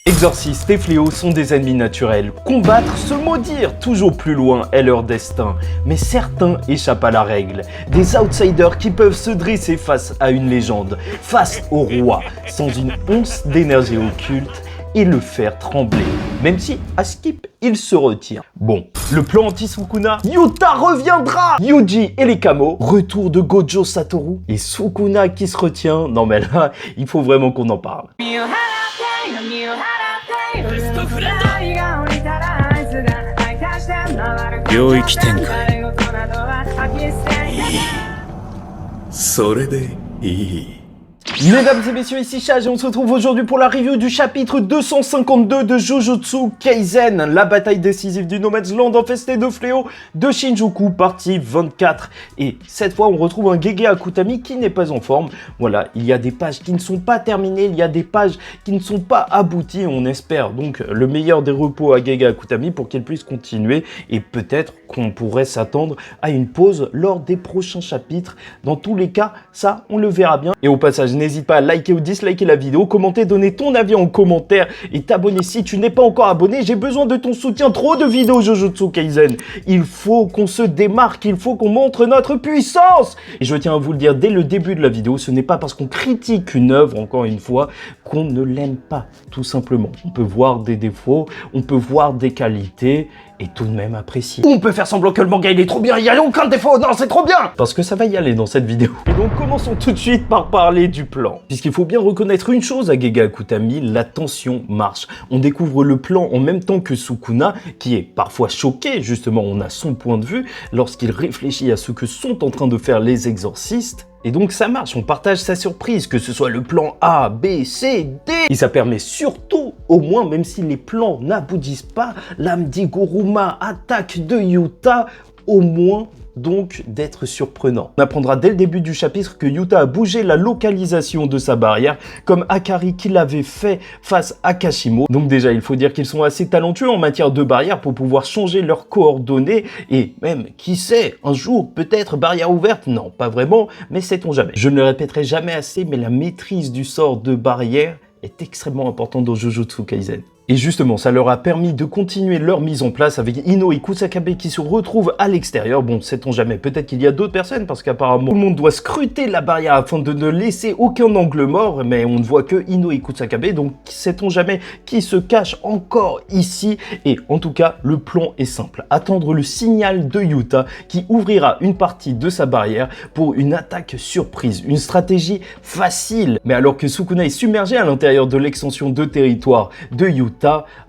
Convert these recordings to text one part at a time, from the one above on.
Exorciste et Fléau sont des ennemis naturels. Combattre, se maudire, toujours plus loin est leur destin. Mais certains échappent à la règle. Des outsiders qui peuvent se dresser face à une légende, face au roi, sans une once d'énergie occulte et le faire trembler. Même si, à Skip, il se retire. Bon, le plan anti-Sukuna, Yuta reviendra. Yuji et les Kamo, retour de Gojo Satoru. Et Sukuna qui se retient, non mais là, il faut vraiment qu'on en parle. 領域展開それでいい Mesdames et messieurs, ici Chage et on se retrouve aujourd'hui pour la review du chapitre 252 de Jujutsu Kaisen, la bataille décisive du No Man's Land infesté de fléaux de Shinjuku, partie 24. Et cette fois, on retrouve un Gege Akutami qui n'est pas en forme. Voilà, il y a des pages qui ne sont pas terminées, il y a des pages qui ne sont pas abouties. On espère donc le meilleur des repos à Gege Akutami pour qu'il puisse continuer et peut-être qu'on pourrait s'attendre à une pause lors des prochains chapitres. Dans tous les cas, ça, on le verra bien. Et au passage, n'hésite pas à liker ou disliker la vidéo, commenter, donner ton avis en commentaire et t'abonner si tu n'es pas encore abonné. J'ai besoin de ton soutien, trop de vidéos Jujutsu Kaisen. Il faut qu'on se démarque, il faut qu'on montre notre puissance. Et je tiens à vous le dire dès le début de la vidéo, ce n'est pas parce qu'on critique une œuvre, encore une fois, qu'on ne l'aime pas, tout simplement. On peut voir des défauts, on peut voir des qualités et tout de même apprécier. On peut faire semblant que le manga il est trop bien, il n'y a aucun défaut, non c'est trop bien. Parce que ça va y aller dans cette vidéo. Et donc commençons tout de suite par parler du plan. Puisqu'il faut bien reconnaître une chose à Gege Akutami, la tension marche. On découvre le plan en même temps que Sukuna, qui est parfois choqué, justement on a son point de vue, lorsqu'il réfléchit à ce que sont en train de faire les exorcistes. Et donc ça marche, on partage sa surprise, que ce soit le plan A, B, C, D. Et ça permet surtout, au moins, même si les plans n'aboutissent pas, l'âme d'Igoruma, attaque de Yuta, au moins donc d'être surprenant. On apprendra dès le début du chapitre que Yuta a bougé la localisation de sa barrière, comme Akari qui l'avait fait face à Kashimo. Donc déjà, il faut dire qu'ils sont assez talentueux en matière de barrière pour pouvoir changer leurs coordonnées et même, qui sait, un jour, peut-être barrière ouverte? Non, pas vraiment, mais sait-on jamais. Je ne le répéterai jamais assez, mais la maîtrise du sort de barrière est extrêmement importante dans Jujutsu Kaisen. Et justement, ça leur a permis de continuer leur mise en place avec Ino et Kusakabe qui se retrouvent à l'extérieur. Bon, sait-on jamais, peut-être qu'il y a d'autres personnes parce qu'apparemment tout le monde doit scruter la barrière afin de ne laisser aucun angle mort, mais on ne voit que Ino et Kusakabe, donc sait-on jamais qui se cache encore ici. Et en tout cas, le plan est simple, attendre le signal de Yuta qui ouvrira une partie de sa barrière pour une attaque surprise, une stratégie facile. Mais alors que Sukuna est submergé à l'intérieur de l'extension de territoire de Yuta,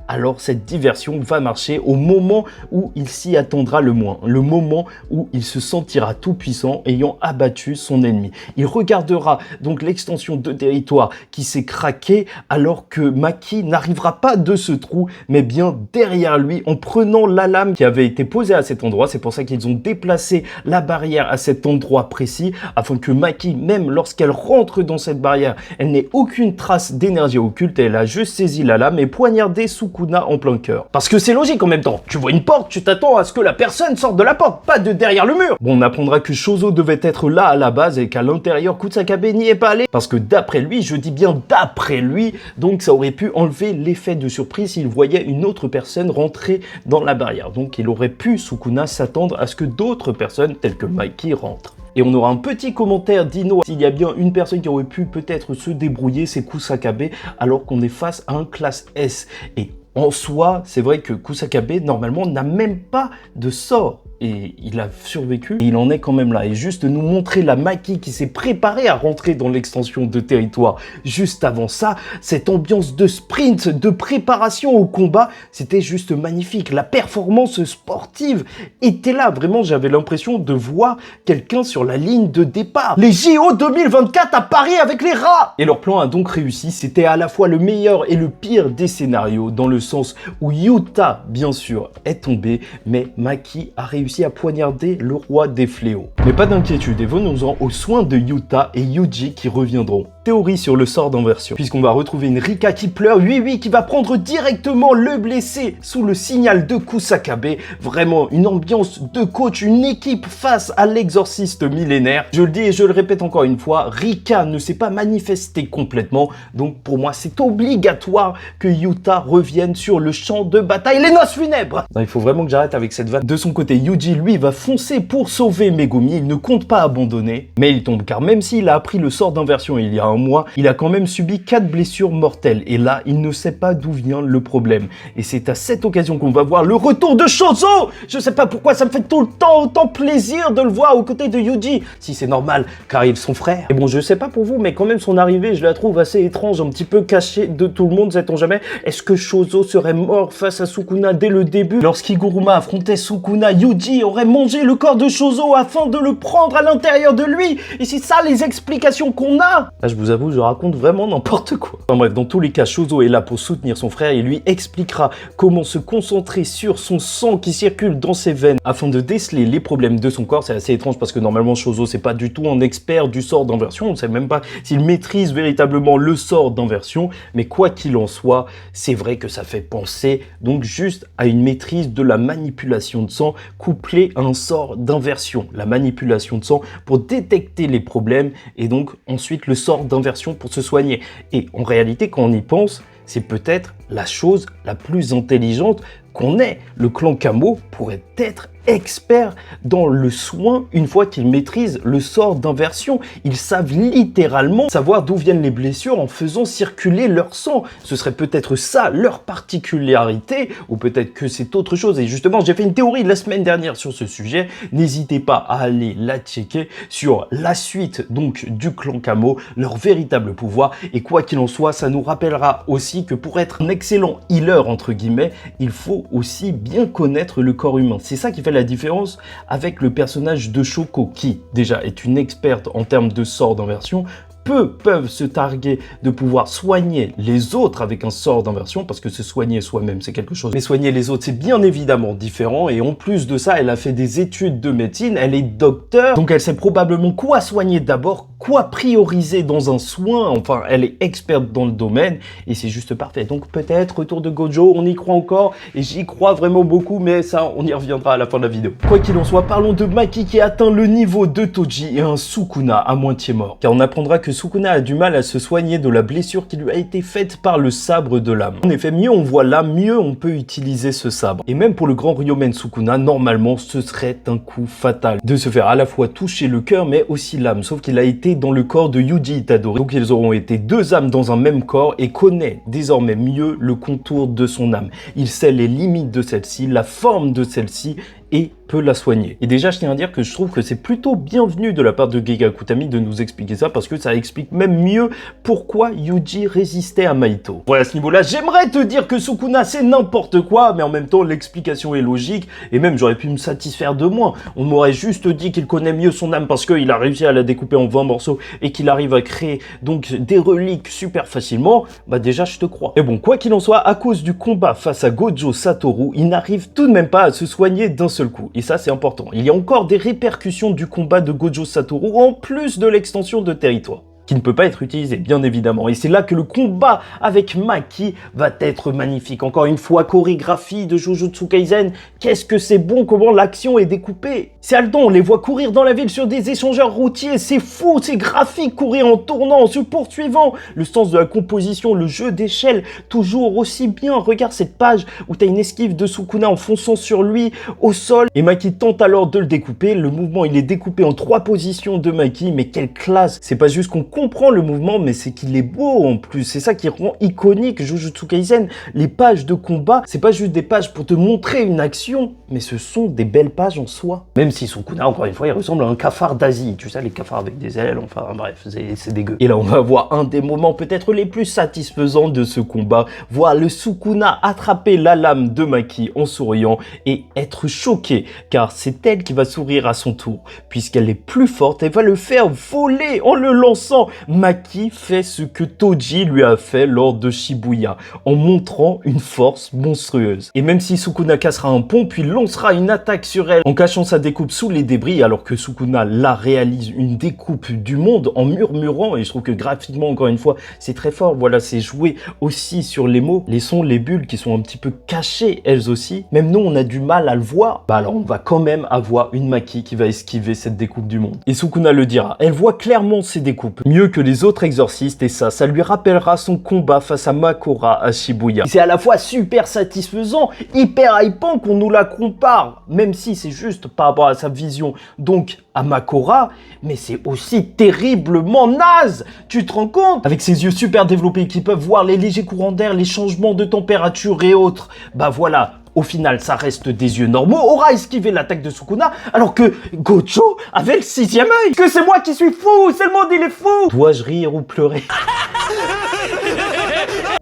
alors cette diversion va marcher au moment où il s'y attendra le moins, le moment où il se sentira tout puissant ayant abattu son ennemi. Il regardera donc l'extension de territoire qui s'est craquée alors que Maki n'arrivera pas de ce trou mais bien derrière lui en prenant la lame qui avait été posée à cet endroit. C'est pour ça qu'ils ont déplacé la barrière à cet endroit précis afin que Maki, même lorsqu'elle rentre dans cette barrière, elle n'ait aucune trace d'énergie occulte. Elle a juste saisi la lame et poignardé Sukuna en plein cœur. Parce que c'est logique en même temps. Tu vois une porte, tu t'attends à ce que la personne sorte de la porte, pas de derrière le mur. Bon, on apprendra que Shozo devait être là à la base et qu'à l'intérieur, Kusakabe n'y est pas allé. Parce que d'après lui, je dis bien d'après lui, donc ça aurait pu enlever l'effet de surprise s'il voyait une autre personne rentrer dans la barrière. Donc il aurait pu, Sukuna, s'attendre à ce que d'autres personnes, telles que Maki, rentrent. Et on aura un petit commentaire d'Ino. S'il y a bien une personne qui aurait pu peut-être se débrouiller, c'est Kusakabe, alors qu'on est face à un classe S. Et en soi, c'est vrai que Kusakabe, normalement, n'a même pas de sort. Et il a survécu, et il en est quand même là. Et juste nous montrer la Maki qui s'est préparée à rentrer dans l'extension de territoire juste avant ça, cette ambiance de sprint, de préparation au combat, c'était juste magnifique. La performance sportive était là. Vraiment, j'avais l'impression de voir quelqu'un sur la ligne de départ. Les JO 2024 à Paris avec les rats! Et leur plan a donc réussi. C'était à la fois le meilleur et le pire des scénarios, dans le sens où Yuta, bien sûr, est tombé, mais Maki a réussi réussi à poignarder le roi des fléaux. Mais pas d'inquiétude, et venons-en aux soins de Yuta et Yuji qui reviendront. Théorie sur le sort d'inversion, puisqu'on va retrouver une Rika qui pleure, oui, qui va prendre directement le blessé sous le signal de Kusakabe. Vraiment une ambiance de coach, une équipe face à l'exorciste millénaire. Je le dis et je le répète encore une fois, Rika ne s'est pas manifestée complètement, donc pour moi c'est obligatoire que Yuta revienne sur le champ de bataille, les noces funèbres. Non, il faut vraiment que j'arrête avec cette vanne. De son côté, Yuji lui va foncer pour sauver Megumi, il ne compte pas abandonner, mais il tombe car même s'il a appris le sort d'inversion il y a un mois, il a quand même subi 4 blessures mortelles et là il ne sait pas d'où vient le problème. Et c'est à cette occasion qu'on va voir le retour de Shozo. Je sais pas pourquoi ça me fait tout le temps autant plaisir de le voir aux côtés de Yuji, si c'est normal car ils sont frères. Et bon, je sais pas pour vous, mais quand même son arrivée je la trouve assez étrange, un petit peu cachée de tout le monde, sait-on jamais. Est-ce que Shozo serait mort face à Sukuna dès le début? Lorsqu'Iguruma affrontait Sukuna, Yuji aurait mangé le corps de Shozo afin de le prendre à l'intérieur de lui. Et c'est ça les explications qu'on a. Là je vous avoue, je raconte vraiment n'importe quoi. Enfin bref, dans tous les cas, Shozo est là pour soutenir son frère et lui expliquera comment se concentrer sur son sang qui circule dans ses veines afin de déceler les problèmes de son corps. C'est assez étrange parce que normalement Shozo c'est pas du tout un expert du sort d'inversion, on ne sait même pas s'il maîtrise véritablement le sort d'inversion, mais quoi qu'il en soit, c'est vrai que ça fait penser donc juste à une maîtrise de la manipulation de sang couplée à un sort d'inversion. La manipulation de sang pour détecter les problèmes et donc ensuite le sort d'inversion pour se soigner. Et en réalité, quand on y pense, c'est peut-être la chose la plus intelligente qu'on ait. Le clan Kamo pourrait être expert dans le soin une fois qu'ils maîtrisent le sort d'inversion. Ils savent littéralement savoir d'où viennent les blessures en faisant circuler leur sang. Ce serait peut-être ça leur particularité, ou peut-être que c'est autre chose. Et justement, j'ai fait une théorie la semaine dernière sur ce sujet. N'hésitez pas à aller la checker sur la suite donc du clan Kamo, leur véritable pouvoir. Et quoi qu'il en soit, ça nous rappellera aussi que pour être un excellent healer entre guillemets, il faut aussi bien connaître le corps humain. C'est ça qui fait la différence avec le personnage de Shoko qui déjà est une experte en termes de sort d'inversion. Peu peuvent se targuer de pouvoir soigner les autres avec un sort d'inversion, parce que se soigner soi-même c'est quelque chose, mais soigner les autres c'est bien évidemment différent. Et en plus de ça, elle a fait des études de médecine, elle est docteur, donc elle sait probablement quoi soigner d'abord, quoi prioriser dans un soin. Enfin, elle est experte dans le domaine et c'est juste parfait. Donc peut-être retour de Gojo, on y croit encore et j'y crois vraiment beaucoup, mais ça on y reviendra à la fin de la vidéo. Quoi qu'il en soit, parlons de Maki qui atteint le niveau de Toji et un Sukuna à moitié mort, car on apprendra que Sukuna a du mal à se soigner de la blessure qui lui a été faite par le sabre de l'âme. En effet, mieux on voit l'âme, mieux on peut utiliser ce sabre. Et même pour le grand Ryomen Sukuna, normalement ce serait un coup fatal de se faire à la fois toucher le cœur mais aussi l'âme, sauf qu'il a été dans le corps de Yuji Itadori. Donc ils auront été deux âmes dans un même corps et connaît désormais mieux le contour de son âme. Il sait les limites de celle-ci, la forme de celle-ci et peut la soigner. Et déjà, je tiens à dire que je trouve que c'est plutôt bienvenu de la part de Gege Akutami de nous expliquer ça, parce que ça explique même mieux pourquoi Yuji résistait à Maito. Voilà, à ce niveau-là, j'aimerais te dire que Sukuna c'est n'importe quoi, mais en même temps, l'explication est logique, et même j'aurais pu me satisfaire de moins. On m'aurait juste dit qu'il connaît mieux son âme parce qu'il a réussi à la découper en 20 morceaux et qu'il arrive à créer donc des reliques super facilement, bah déjà je te crois. Et bon, quoi qu'il en soit, à cause du combat face à Gojo Satoru, il n'arrive tout de même pas à se soigner d'un seul coup. Et ça c'est important. Il y a encore des répercussions du combat de Gojo Satoru en plus de l'extension de territoire, qui ne peut pas être utilisé, bien évidemment. Et c'est là que le combat avec Maki va être magnifique. Encore une fois, chorégraphie de Jujutsu Kaisen. Qu'est-ce que c'est bon, comment l'action est découpée. C'est Aldan, on les voit courir dans la ville sur des échangeurs routiers. C'est fou, c'est graphique, courir en tournant, en se poursuivant. Le sens de la composition, le jeu d'échelle, toujours aussi bien. Regarde cette page où t'as une esquive de Sukuna en fonçant sur lui au sol. Et Maki tente alors de le découper. Le mouvement, il est découpé en 3 positions de Maki. Mais quelle classe! C'est pas juste qu'on comprend le mouvement, mais c'est qu'il est beau en plus. C'est ça qui rend iconique Jujutsu Kaisen. Les pages de combat, c'est pas juste des pages pour te montrer une action, mais ce sont des belles pages en soi. Même si Sukuna, encore une fois, il ressemble à un cafard d'Asie. Tu sais, les cafards avec des ailes, enfin bref, c'est dégueu. Et là, on va voir un des moments peut-être les plus satisfaisants de ce combat. Voir le Sukuna attraper la lame de Maki en souriant et être choqué, car c'est elle qui va sourire à son tour. Puisqu'elle est plus forte, elle va le faire voler en le lançant non, Maki fait ce que Toji lui a fait lors de Shibuya, en montrant une force monstrueuse. Et même si Sukuna cassera un pont, puis lancera une attaque sur elle en cachant sa découpe sous les débris, alors que Sukuna là réalise une découpe du monde en murmurant, et je trouve que graphiquement, encore une fois, c'est très fort. Voilà, c'est joué aussi sur les mots, les sons, les bulles qui sont un petit peu cachées elles aussi. Même nous, on a du mal à le voir. Bah alors, on va quand même avoir une Maki qui va esquiver cette découpe du monde. Et Sukuna le dira, elle voit clairement ses découpes, mieux que les autres exorcistes, et ça lui rappellera son combat face à Makora à Shibuya. C'est à la fois super satisfaisant, hyper hypant qu'on nous la compare, même si c'est juste par rapport à sa vision, donc à Makora, mais c'est aussi terriblement naze. Tu te rends compte? Avec ses yeux super développés qui peuvent voir les légers courants d'air, les changements de température et autres, bah voilà. Au final, ça reste des yeux normaux, aura esquivé l'attaque de Sukuna, alors que Gojo avait le 6e œil. Que c'est moi qui suis fou, c'est le monde, il est fou. Dois-je rire ou pleurer?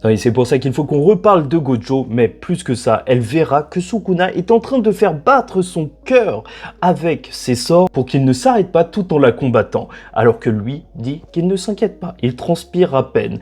Et c'est pour ça qu'il faut qu'on reparle de Gojo, mais plus que ça, elle verra que Sukuna est en train de faire battre son cœur avec ses sorts pour qu'il ne s'arrête pas tout en la combattant, alors que lui dit qu'il ne s'inquiète pas, il transpire à peine.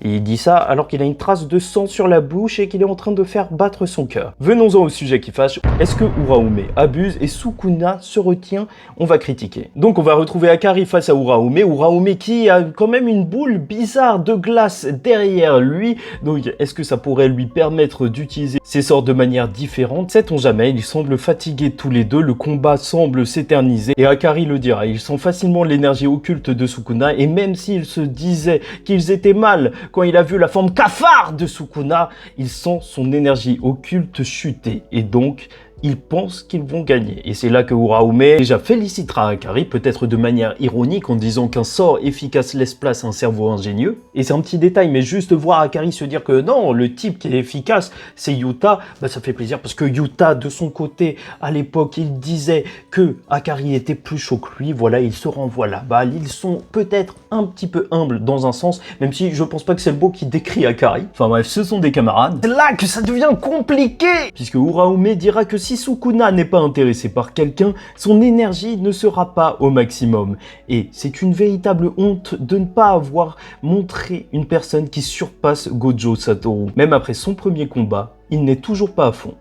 Et il dit ça alors qu'il a une trace de sang sur la bouche et qu'il est en train de faire battre son cœur. Venons-en au sujet qui fâche. Est-ce que Uraume abuse et Sukuna se retient? On va critiquer. Donc on va retrouver Akari face à Uraume. Uraume qui a quand même une boule bizarre de glace derrière lui. Donc est-ce que ça pourrait lui permettre d'utiliser ses sorts de manière différente? Sait-on jamais. Ils semblent fatigués tous les deux. Le combat semble s'éterniser. Et Akari le dira. Il sent facilement l'énergie occulte de Sukuna. Et même s'il se disait qu'ils étaient mal quand il a vu la forme cafard de Sukuna, il sent son énergie occulte chuter et donc ils pensent qu'ils vont gagner. Et c'est là que Uraume déjà félicitera Akari, peut-être de manière ironique, en disant qu'un sort efficace laisse place à un cerveau ingénieux. Et c'est un petit détail, mais juste voir Akari se dire que non, le type qui est efficace, c'est Yuta, bah ça fait plaisir, parce que Yuta, de son côté, à l'époque, il disait que Akari était plus chaud que lui, voilà, il se renvoie la balle. Ils sont peut-être un petit peu humbles dans un sens, même si je pense pas que c'est le beau qui décrit Akari. Enfin bref, ce sont des camarades. C'est là que ça devient compliqué, puisque Uraume dira que si Sukuna n'est pas intéressé par quelqu'un, son énergie ne sera pas au maximum. Et c'est une véritable honte de ne pas avoir montré une personne qui surpasse Gojo Satoru. Même après son premier combat, il n'est toujours pas à fond.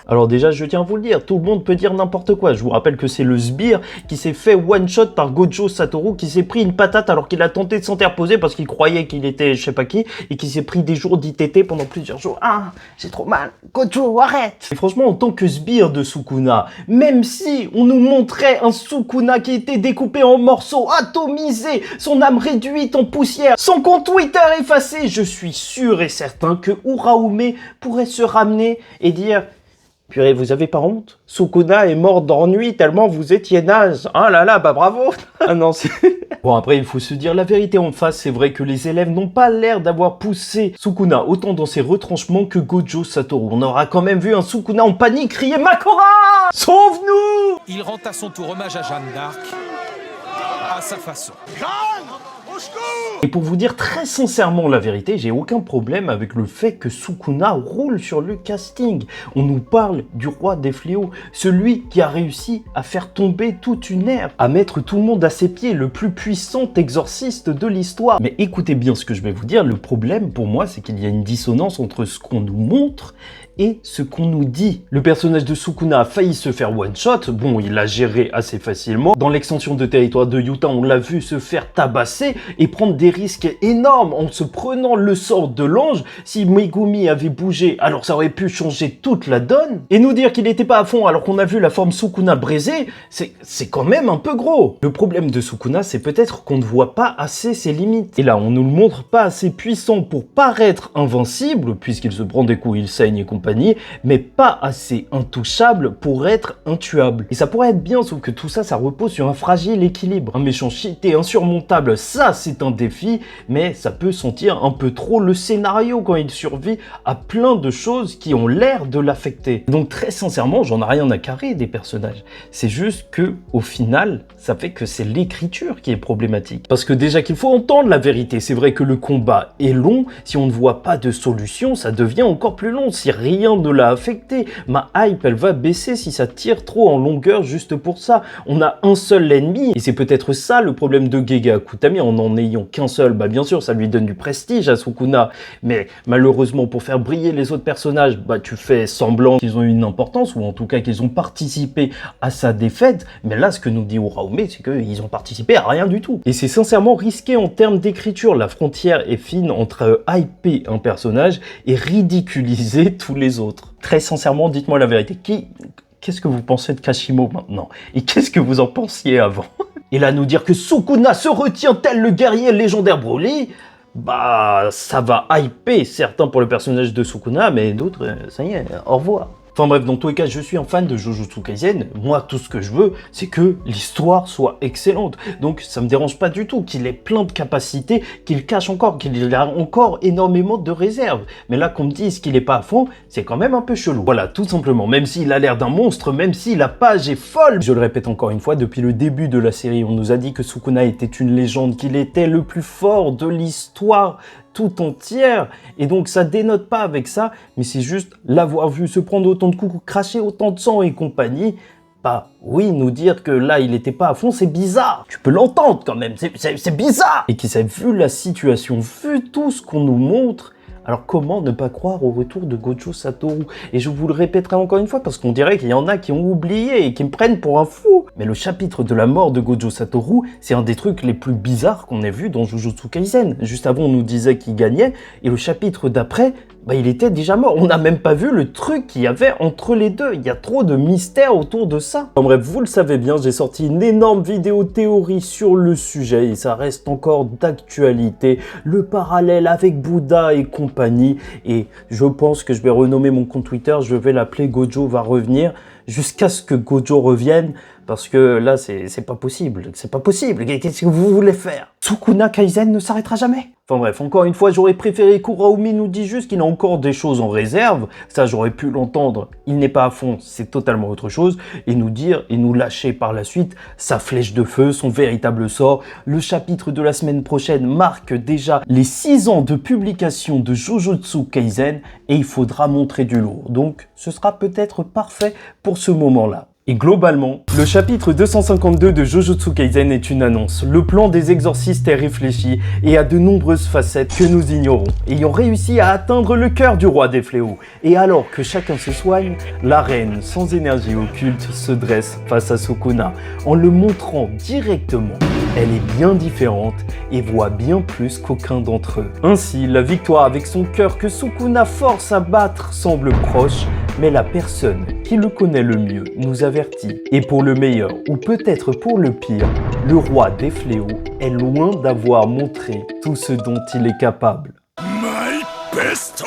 Alors déjà, je tiens à vous le dire, tout le monde peut dire n'importe quoi. Je vous rappelle que c'est le sbire qui s'est fait one-shot par Gojo Satoru, qui s'est pris une patate alors qu'il a tenté de s'interposer parce qu'il croyait qu'il était je sais pas qui, et qui s'est pris des jours d'ITT pendant plusieurs jours. Ah, j'ai trop mal. Gojo, arrête! Et franchement, en tant que sbire de Sukuna, même si on nous montrait un Sukuna qui était découpé en morceaux, atomisé, son âme réduite en poussière, son compte Twitter effacé, je suis sûr et certain que Uraume pourrait se ramener et dire... Purée, vous avez pas honte? Sukuna est mort d'ennui tellement vous étiez naze. Ah là là, bah bravo. Ah non, c'est... Bon, après, il faut se dire la vérité en face. C'est vrai que les élèves n'ont pas l'air d'avoir poussé Sukuna autant dans ses retranchements que Gojo Satoru. On aura quand même vu un Sukuna en panique crier « Makora, sauve-nous !» Il rend à son tour hommage à Jeanne d'Arc, à sa façon. Et pour vous dire très sincèrement la vérité, j'ai aucun problème avec le fait que Sukuna roule sur le casting. On nous parle du roi des fléaux, celui qui a réussi à faire tomber toute une ère, à mettre tout le monde à ses pieds, le plus puissant exorciste de l'histoire. Mais écoutez bien ce que je vais vous dire, le problème pour moi c'est qu'il y a une dissonance entre ce qu'on nous montre et ce qu'on nous dit. Le personnage de Sukuna a failli se faire one-shot, bon, il l'a géré assez facilement. Dans l'extension de territoire de Yuta, on l'a vu se faire tabasser et prendre des risques énormes en se prenant le sort de l'ange. Si Megumi avait bougé, alors ça aurait pu changer toute la donne. Et nous dire qu'il n'était pas à fond alors qu'on a vu la forme Sukuna brisée, c'est quand même un peu gros. Le problème de Sukuna, c'est peut-être qu'on ne voit pas assez ses limites. Et là, on nous le montre pas assez puissant pour paraître invincible, puisqu'il se prend des coups, il saigne et compagnie, mais pas assez intouchable pour être intuable. Et ça pourrait être bien, sauf que tout ça, ça repose sur un fragile équilibre. Un méchant cheaté insurmontable, ça c'est un défi, mais ça peut sentir un peu trop le scénario quand il survit à plein de choses qui ont l'air de l'affecter. Donc très sincèrement, j'en ai rien à carrer des personnages. C'est juste que, au final, ça fait que c'est l'écriture qui est problématique. Parce que déjà qu'il faut entendre la vérité, c'est vrai que le combat est long, si on ne voit pas de solution, ça devient encore plus long. Si rien rien ne l'a affecté. Ma hype, elle va baisser si ça tire trop en longueur juste pour ça. On a un seul ennemi, et c'est peut-être ça le problème de Gege Akutami, en n'en ayant qu'un seul. Bah bien sûr, ça lui donne du prestige à Sukuna, mais malheureusement, pour faire briller les autres personnages, bah tu fais semblant qu'ils ont eu une importance, ou en tout cas qu'ils ont participé à sa défaite, mais là, ce que nous dit Uraume, c'est qu'ils ont participé à rien du tout. Et c'est sincèrement risqué en termes d'écriture. La frontière est fine entre hyper un personnage et ridiculiser tous les autres. Très sincèrement, dites-moi la vérité. Qu'est-ce que vous pensez de Kashimo maintenant? Et qu'est-ce que vous en pensiez avant? Et là, nous dire que Sukuna se retient tel le guerrier légendaire Broly, bah, ça va hyper certains pour le personnage de Sukuna, mais d'autres, ça y est, au revoir. Enfin bref, dans tous les cas, je suis un fan de Jujutsu Kaisen. Moi, tout ce que je veux, c'est que l'histoire soit excellente. Donc, ça me dérange pas du tout qu'il ait plein de capacités, qu'il cache encore, qu'il a encore énormément de réserves. Mais là, qu'on me dise qu'il est pas à fond, c'est quand même un peu chelou. Voilà, tout simplement. Même s'il a l'air d'un monstre, même si la page est folle. Je le répète encore une fois, depuis le début de la série, on nous a dit que Sukuna était une légende, qu'il était le plus fort de l'histoire tout entière, et donc ça dénote pas avec ça, mais c'est juste l'avoir vu se prendre autant de coups, cracher autant de sang et compagnie. Bah oui, nous dire que là il était pas à fond, c'est bizarre. Tu peux l'entendre quand même, c'est bizarre. Et qu'ils aient vu la situation, vu tout ce qu'on nous montre, alors comment ne pas croire au retour de Gojo Satoru? Et je vous le répéterai encore une fois parce qu'on dirait qu'il y en a qui ont oublié et qui me prennent pour un fou. Mais le chapitre de la mort de Gojo Satoru, c'est un des trucs les plus bizarres qu'on ait vu dans Jujutsu Kaisen. Juste avant, on nous disait qu'il gagnait, et le chapitre d'après, bah il était déjà mort. On n'a même pas vu le truc qu'il y avait entre les deux. Il y a trop de mystères autour de ça. En bref, vous le savez bien, j'ai sorti une énorme vidéo théorie sur le sujet et ça reste encore d'actualité. Le parallèle avec Bouddha et compagnie. Et je pense que je vais renommer mon compte Twitter, je vais l'appeler Gojo va revenir jusqu'à ce que Gojo revienne. Parce que là, c'est pas possible. C'est pas possible. Qu'est-ce que vous voulez faire? Sukuna Kaisen ne s'arrêtera jamais. Enfin bref, encore une fois, j'aurais préféré qu'Uraume nous dise juste qu'il a encore des choses en réserve. Ça, j'aurais pu l'entendre. Il n'est pas à fond, c'est totalement autre chose. Et nous dire, et nous lâcher par la suite sa flèche de feu, son véritable sort. Le chapitre de la semaine prochaine marque déjà les 6 ans de publication de Jujutsu Kaisen. Et il faudra montrer du lourd. Donc, ce sera peut-être parfait pour ce moment-là. Et globalement, le chapitre 252 de Jujutsu Kaisen est une annonce. Le plan des exorcistes est réfléchi et a de nombreuses facettes que nous ignorons, ayant réussi à atteindre le cœur du roi des fléaux. Et alors que chacun se soigne, la reine sans énergie occulte se dresse face à Sukuna en le montrant directement. Elle est bien différente et voit bien plus qu'aucun d'entre eux. Ainsi, la victoire avec son cœur que Sukuna force à battre semble proche, mais la personne qui le connaît le mieux nous avertit. Et pour le meilleur, ou peut-être pour le pire, le roi des fléaux est loin d'avoir montré tout ce dont il est capable. My best